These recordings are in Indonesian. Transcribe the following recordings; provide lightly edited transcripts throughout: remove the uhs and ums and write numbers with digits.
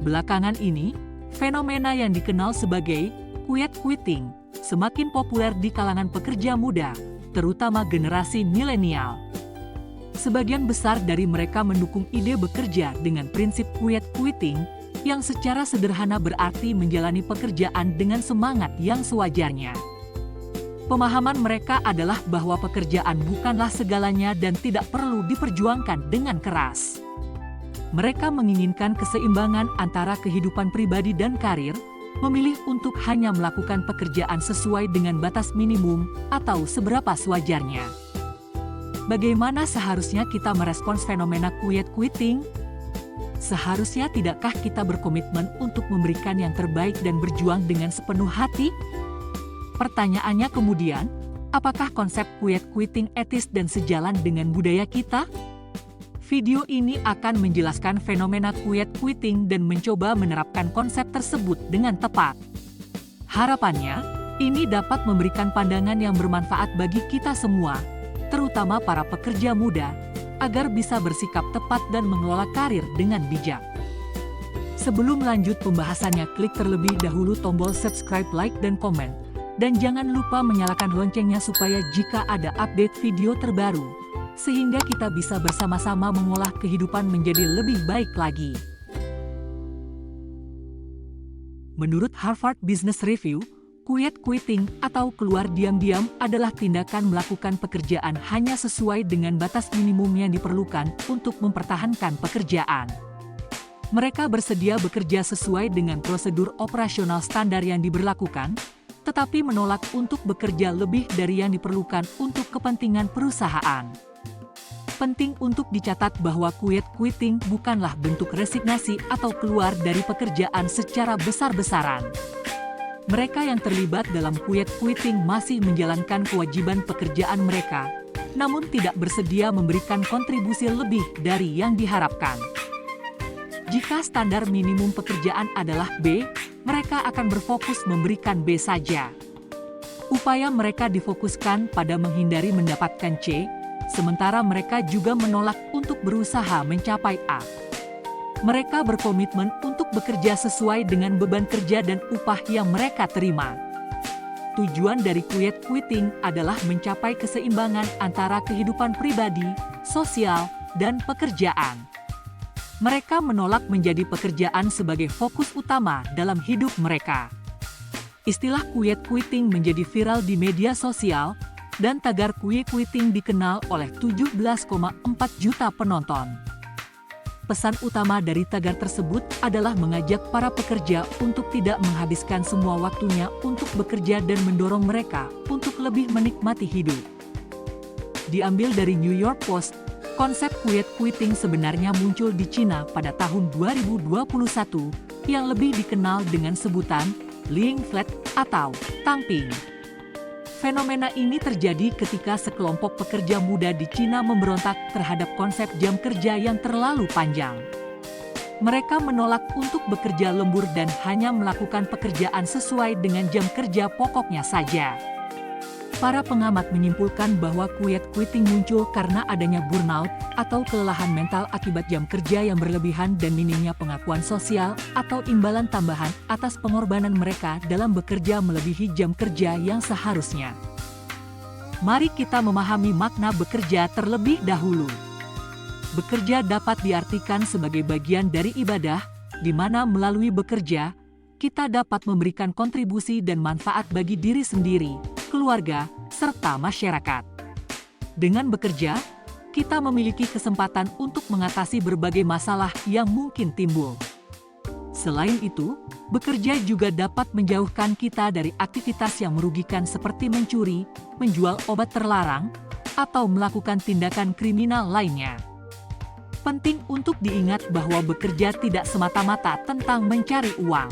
Belakangan ini, fenomena yang dikenal sebagai quiet quitting semakin populer di kalangan pekerja muda, terutama generasi milenial. Sebagian besar dari mereka mendukung ide bekerja dengan prinsip quiet quitting yang secara sederhana berarti menjalani pekerjaan dengan semangat yang sewajarnya. Pemahaman mereka adalah bahwa pekerjaan bukanlah segalanya dan tidak perlu diperjuangkan dengan keras. Mereka menginginkan keseimbangan antara kehidupan pribadi dan karir, memilih untuk hanya melakukan pekerjaan sesuai dengan batas minimum atau seberapa sewajarnya. Bagaimana seharusnya kita merespons fenomena quiet quitting? Seharusnya tidakkah kita berkomitmen untuk memberikan yang terbaik dan berjuang dengan sepenuh hati? Pertanyaannya kemudian, apakah konsep quiet quitting etis dan sejalan dengan budaya kita? Video ini akan menjelaskan fenomena quiet quitting dan mencoba menerapkan konsep tersebut dengan tepat. Harapannya, ini dapat memberikan pandangan yang bermanfaat bagi kita semua, terutama para pekerja muda, agar bisa bersikap tepat dan mengelola karir dengan bijak. Sebelum lanjut pembahasannya, klik terlebih dahulu tombol subscribe, like, dan komen. Dan jangan lupa menyalakan loncengnya supaya jika ada update video terbaru, sehingga kita bisa bersama-sama mengolah kehidupan menjadi lebih baik lagi. Menurut Harvard Business Review, quiet quitting atau keluar diam-diam adalah tindakan melakukan pekerjaan hanya sesuai dengan batas minimum yang diperlukan untuk mempertahankan pekerjaan. Mereka bersedia bekerja sesuai dengan prosedur operasional standar yang diberlakukan, tetapi menolak untuk bekerja lebih dari yang diperlukan untuk kepentingan perusahaan. Penting untuk dicatat bahwa quiet quitting bukanlah bentuk resignasi atau keluar dari pekerjaan secara besar-besaran. Mereka yang terlibat dalam quiet quitting masih menjalankan kewajiban pekerjaan mereka, namun tidak bersedia memberikan kontribusi lebih dari yang diharapkan. Jika standar minimum pekerjaan adalah B, mereka akan berfokus memberikan B saja. Upaya mereka difokuskan pada menghindari mendapatkan C, sementara mereka juga menolak untuk berusaha mencapai A. Mereka berkomitmen untuk bekerja sesuai dengan beban kerja dan upah yang mereka terima. Tujuan dari quiet quitting adalah mencapai keseimbangan antara kehidupan pribadi, sosial, dan pekerjaan. Mereka menolak menjadi pekerjaan sebagai fokus utama dalam hidup mereka. Istilah quiet quitting menjadi viral di media sosial, dan tagar quiet quitting dikenal oleh 17,4 juta penonton. Pesan utama dari tagar tersebut adalah mengajak para pekerja untuk tidak menghabiskan semua waktunya untuk bekerja dan mendorong mereka untuk lebih menikmati hidup. Diambil dari New York Post, konsep quiet quitting sebenarnya muncul di Cina pada tahun 2021 yang lebih dikenal dengan sebutan lying flat atau tamping. Fenomena ini terjadi ketika sekelompok pekerja muda di Cina memberontak terhadap konsep jam kerja yang terlalu panjang. Mereka menolak untuk bekerja lembur dan hanya melakukan pekerjaan sesuai dengan jam kerja pokoknya saja. Para pengamat menyimpulkan bahwa quiet quitting muncul karena adanya burnout atau kelelahan mental akibat jam kerja yang berlebihan dan minimnya pengakuan sosial atau imbalan tambahan atas pengorbanan mereka dalam bekerja melebihi jam kerja yang seharusnya. Mari kita memahami makna bekerja terlebih dahulu. Bekerja dapat diartikan sebagai bagian dari ibadah, di mana melalui bekerja, kita dapat memberikan kontribusi dan manfaat bagi diri sendiri, keluarga, serta masyarakat. Dengan bekerja, kita memiliki kesempatan untuk mengatasi berbagai masalah yang mungkin timbul. Selain itu, bekerja juga dapat menjauhkan kita dari aktivitas yang merugikan seperti mencuri, menjual obat terlarang, atau melakukan tindakan kriminal lainnya. Penting untuk diingat bahwa bekerja tidak semata-mata tentang mencari uang.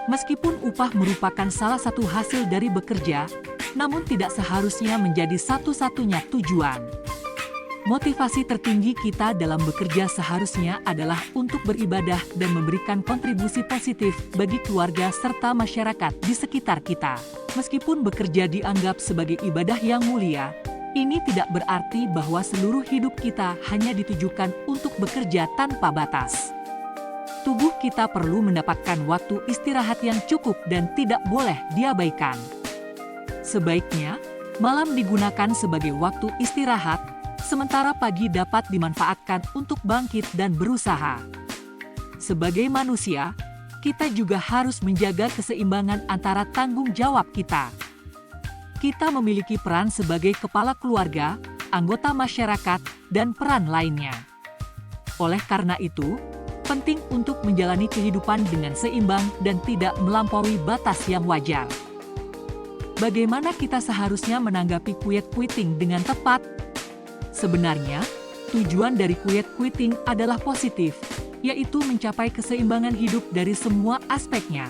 Meskipun upah merupakan salah satu hasil dari bekerja, namun tidak seharusnya menjadi satu-satunya tujuan. Motivasi tertinggi kita dalam bekerja seharusnya adalah untuk beribadah dan memberikan kontribusi positif bagi keluarga serta masyarakat di sekitar kita. Meskipun bekerja dianggap sebagai ibadah yang mulia, ini tidak berarti bahwa seluruh hidup kita hanya ditujukan untuk bekerja tanpa batas. Tubuh kita perlu mendapatkan waktu istirahat yang cukup dan tidak boleh diabaikan. Sebaiknya, malam digunakan sebagai waktu istirahat, sementara pagi dapat dimanfaatkan untuk bangkit dan berusaha. Sebagai manusia, kita juga harus menjaga keseimbangan antara tanggung jawab kita. Kita memiliki peran sebagai kepala keluarga, anggota masyarakat, dan peran lainnya. Oleh karena itu, penting untuk menjalani kehidupan dengan seimbang dan tidak melampaui batas yang wajar. Bagaimana kita seharusnya menanggapi quiet quitting dengan tepat? Sebenarnya, tujuan dari quiet quitting adalah positif, yaitu mencapai keseimbangan hidup dari semua aspeknya,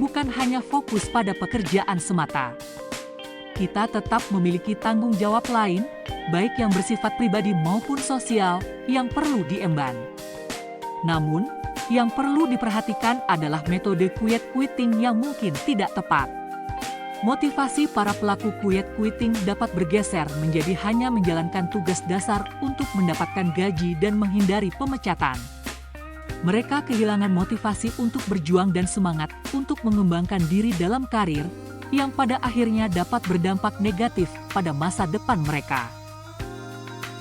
bukan hanya fokus pada pekerjaan semata. Kita tetap memiliki tanggung jawab lain, baik yang bersifat pribadi maupun sosial, yang perlu diemban. Namun, yang perlu diperhatikan adalah metode quiet quitting yang mungkin tidak tepat. Motivasi para pelaku quiet quitting dapat bergeser menjadi hanya menjalankan tugas dasar untuk mendapatkan gaji dan menghindari pemecatan. Mereka kehilangan motivasi untuk berjuang dan semangat untuk mengembangkan diri dalam karir, yang pada akhirnya dapat berdampak negatif pada masa depan mereka.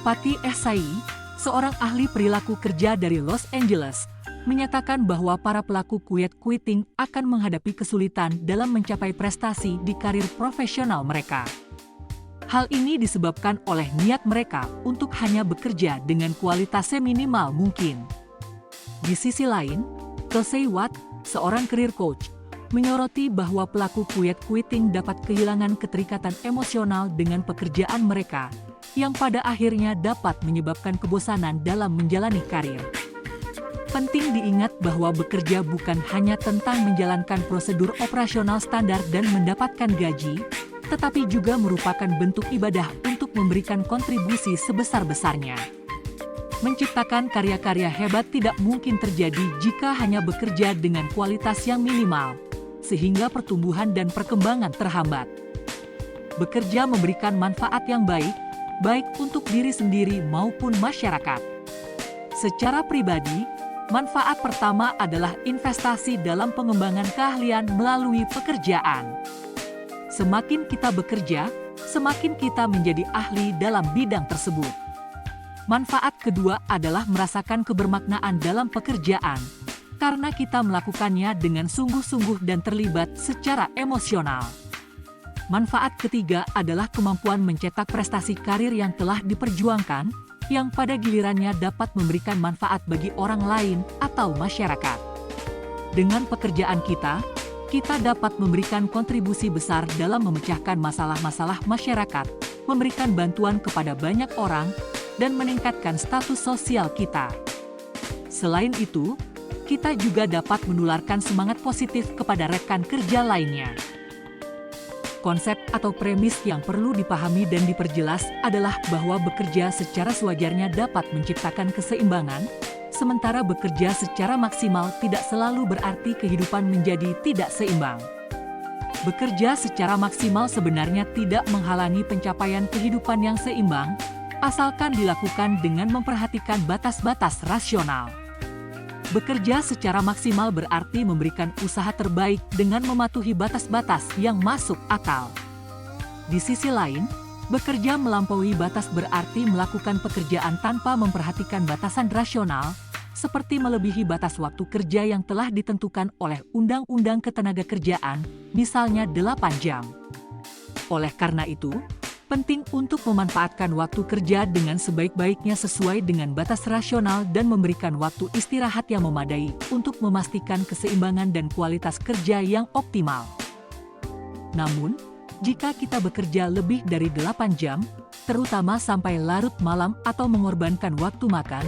Pati Esai, seorang ahli perilaku kerja dari Los Angeles, menyatakan bahwa para pelaku quiet quitting akan menghadapi kesulitan dalam mencapai prestasi di karir profesional mereka. Hal ini disebabkan oleh niat mereka untuk hanya bekerja dengan kualitas seminimal mungkin. Di sisi lain, Kelsey Watt, seorang career coach, menyoroti bahwa pelaku quiet quitting dapat kehilangan keterikatan emosional dengan pekerjaan mereka, yang pada akhirnya dapat menyebabkan kebosanan dalam menjalani karir. Penting diingat bahwa bekerja bukan hanya tentang menjalankan prosedur operasional standar dan mendapatkan gaji, tetapi juga merupakan bentuk ibadah untuk memberikan kontribusi sebesar-besarnya. Menciptakan karya-karya hebat tidak mungkin terjadi jika hanya bekerja dengan kualitas yang minimal, sehingga pertumbuhan dan perkembangan terhambat. Bekerja memberikan manfaat yang baik untuk diri sendiri maupun masyarakat. Secara pribadi, manfaat pertama adalah investasi dalam pengembangan keahlian melalui pekerjaan. Semakin kita bekerja, semakin kita menjadi ahli dalam bidang tersebut. Manfaat kedua adalah merasakan kebermaknaan dalam pekerjaan, karena kita melakukannya dengan sungguh-sungguh dan terlibat secara emosional. Manfaat ketiga adalah kemampuan mencetak prestasi karir yang telah diperjuangkan, yang pada gilirannya dapat memberikan manfaat bagi orang lain atau masyarakat. Dengan pekerjaan kita dapat memberikan kontribusi besar dalam memecahkan masalah-masalah masyarakat, memberikan bantuan kepada banyak orang, dan meningkatkan status sosial kita. Selain itu, kita juga dapat menularkan semangat positif kepada rekan kerja lainnya. Konsep atau premis yang perlu dipahami dan diperjelas adalah bahwa bekerja secara sewajarnya dapat menciptakan keseimbangan, sementara bekerja secara maksimal tidak selalu berarti kehidupan menjadi tidak seimbang. Bekerja secara maksimal sebenarnya tidak menghalangi pencapaian kehidupan yang seimbang, asalkan dilakukan dengan memperhatikan batas-batas rasional. Bekerja secara maksimal berarti memberikan usaha terbaik dengan mematuhi batas-batas yang masuk akal. Di sisi lain, bekerja melampaui batas berarti melakukan pekerjaan tanpa memperhatikan batasan rasional, seperti melebihi batas waktu kerja yang telah ditentukan oleh Undang-Undang Ketenagakerjaan, misalnya 8 jam. Oleh karena itu, penting untuk memanfaatkan waktu kerja dengan sebaik-baiknya sesuai dengan batas rasional dan memberikan waktu istirahat yang memadai untuk memastikan keseimbangan dan kualitas kerja yang optimal. Namun, jika kita bekerja lebih dari 8 jam, terutama sampai larut malam atau mengorbankan waktu makan,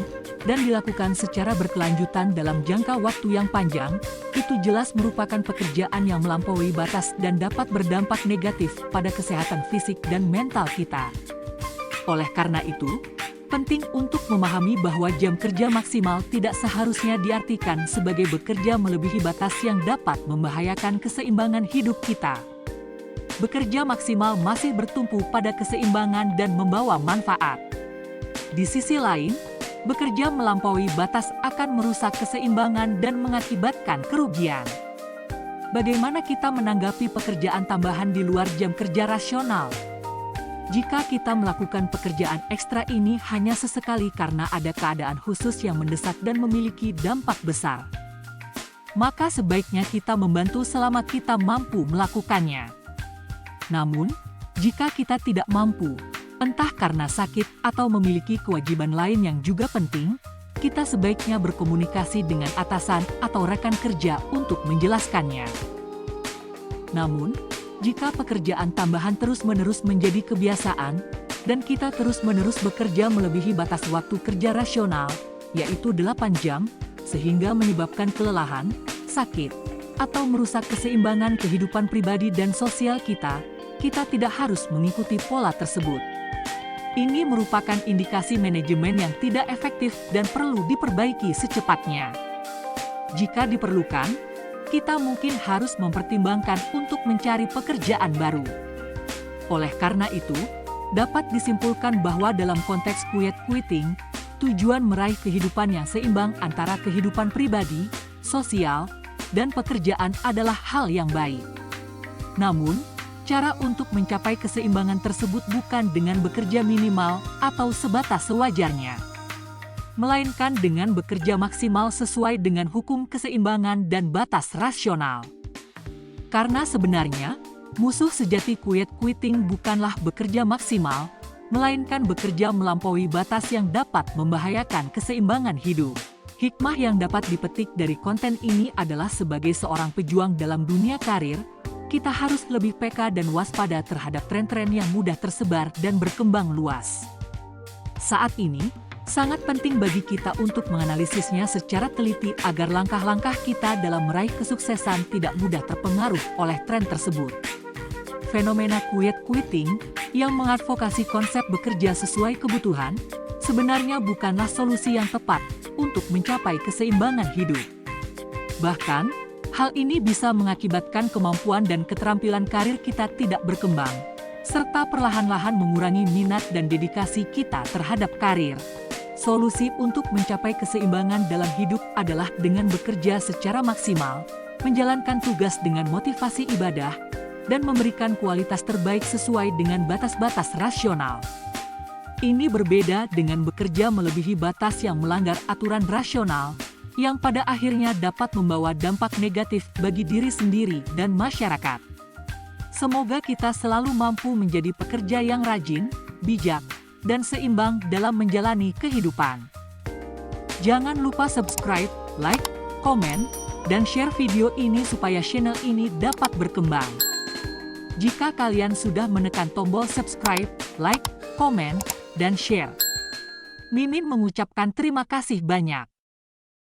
dan dilakukan secara berkelanjutan dalam jangka waktu yang panjang, itu jelas merupakan pekerjaan yang melampaui batas dan dapat berdampak negatif pada kesehatan fisik dan mental kita. Oleh karena itu, penting untuk memahami bahwa jam kerja maksimal tidak seharusnya diartikan sebagai bekerja melebihi batas yang dapat membahayakan keseimbangan hidup kita. Bekerja maksimal masih bertumpu pada keseimbangan dan membawa manfaat. Di sisi lain, Bekerja melampaui batas akan merusak keseimbangan dan mengakibatkan kerugian. Bagaimana kita menanggapi pekerjaan tambahan di luar jam kerja rasional? Jika kita melakukan pekerjaan ekstra ini hanya sesekali karena ada keadaan khusus yang mendesak dan memiliki dampak besar, maka sebaiknya kita membantu selama kita mampu melakukannya. Namun, jika kita tidak mampu, entah karena sakit atau memiliki kewajiban lain yang juga penting, kita sebaiknya berkomunikasi dengan atasan atau rekan kerja untuk menjelaskannya. Namun, jika pekerjaan tambahan terus-menerus menjadi kebiasaan, dan kita terus-menerus bekerja melebihi batas waktu kerja rasional, yaitu 8 jam, sehingga menyebabkan kelelahan, sakit, atau merusak keseimbangan kehidupan pribadi dan sosial kita tidak harus mengikuti pola tersebut. Ini merupakan indikasi manajemen yang tidak efektif dan perlu diperbaiki secepatnya. Jika diperlukan, kita mungkin harus mempertimbangkan untuk mencari pekerjaan baru. Oleh karena itu, dapat disimpulkan bahwa dalam konteks quiet quitting, tujuan meraih kehidupan yang seimbang antara kehidupan pribadi, sosial, dan pekerjaan adalah hal yang baik. Namun, cara untuk mencapai keseimbangan tersebut bukan dengan bekerja minimal atau sebatas sewajarnya, melainkan dengan bekerja maksimal sesuai dengan hukum keseimbangan dan batas rasional. Karena sebenarnya, musuh sejati quiet quitting bukanlah bekerja maksimal, melainkan bekerja melampaui batas yang dapat membahayakan keseimbangan hidup. Hikmah yang dapat dipetik dari konten ini adalah sebagai seorang pejuang dalam dunia karir, kita harus lebih peka dan waspada terhadap tren-tren yang mudah tersebar dan berkembang luas. Saat ini, sangat penting bagi kita untuk menganalisisnya secara teliti agar langkah-langkah kita dalam meraih kesuksesan tidak mudah terpengaruh oleh tren tersebut. Fenomena quiet quitting, yang mengadvokasi konsep bekerja sesuai kebutuhan, sebenarnya bukanlah solusi yang tepat untuk mencapai keseimbangan hidup. Bahkan, hal ini bisa mengakibatkan kemampuan dan keterampilan karir kita tidak berkembang, serta perlahan-lahan mengurangi minat dan dedikasi kita terhadap karir. Solusi untuk mencapai keseimbangan dalam hidup adalah dengan bekerja secara maksimal, menjalankan tugas dengan motivasi ibadah, dan memberikan kualitas terbaik sesuai dengan batas-batas rasional. Ini berbeda dengan bekerja melebihi batas yang melanggar aturan rasional, yang pada akhirnya dapat membawa dampak negatif bagi diri sendiri dan masyarakat. Semoga kita selalu mampu menjadi pekerja yang rajin, bijak, dan seimbang dalam menjalani kehidupan. Jangan lupa subscribe, like, komen, dan share video ini supaya channel ini dapat berkembang. Jika kalian sudah menekan tombol subscribe, like, komen, dan share, Mimin mengucapkan terima kasih banyak.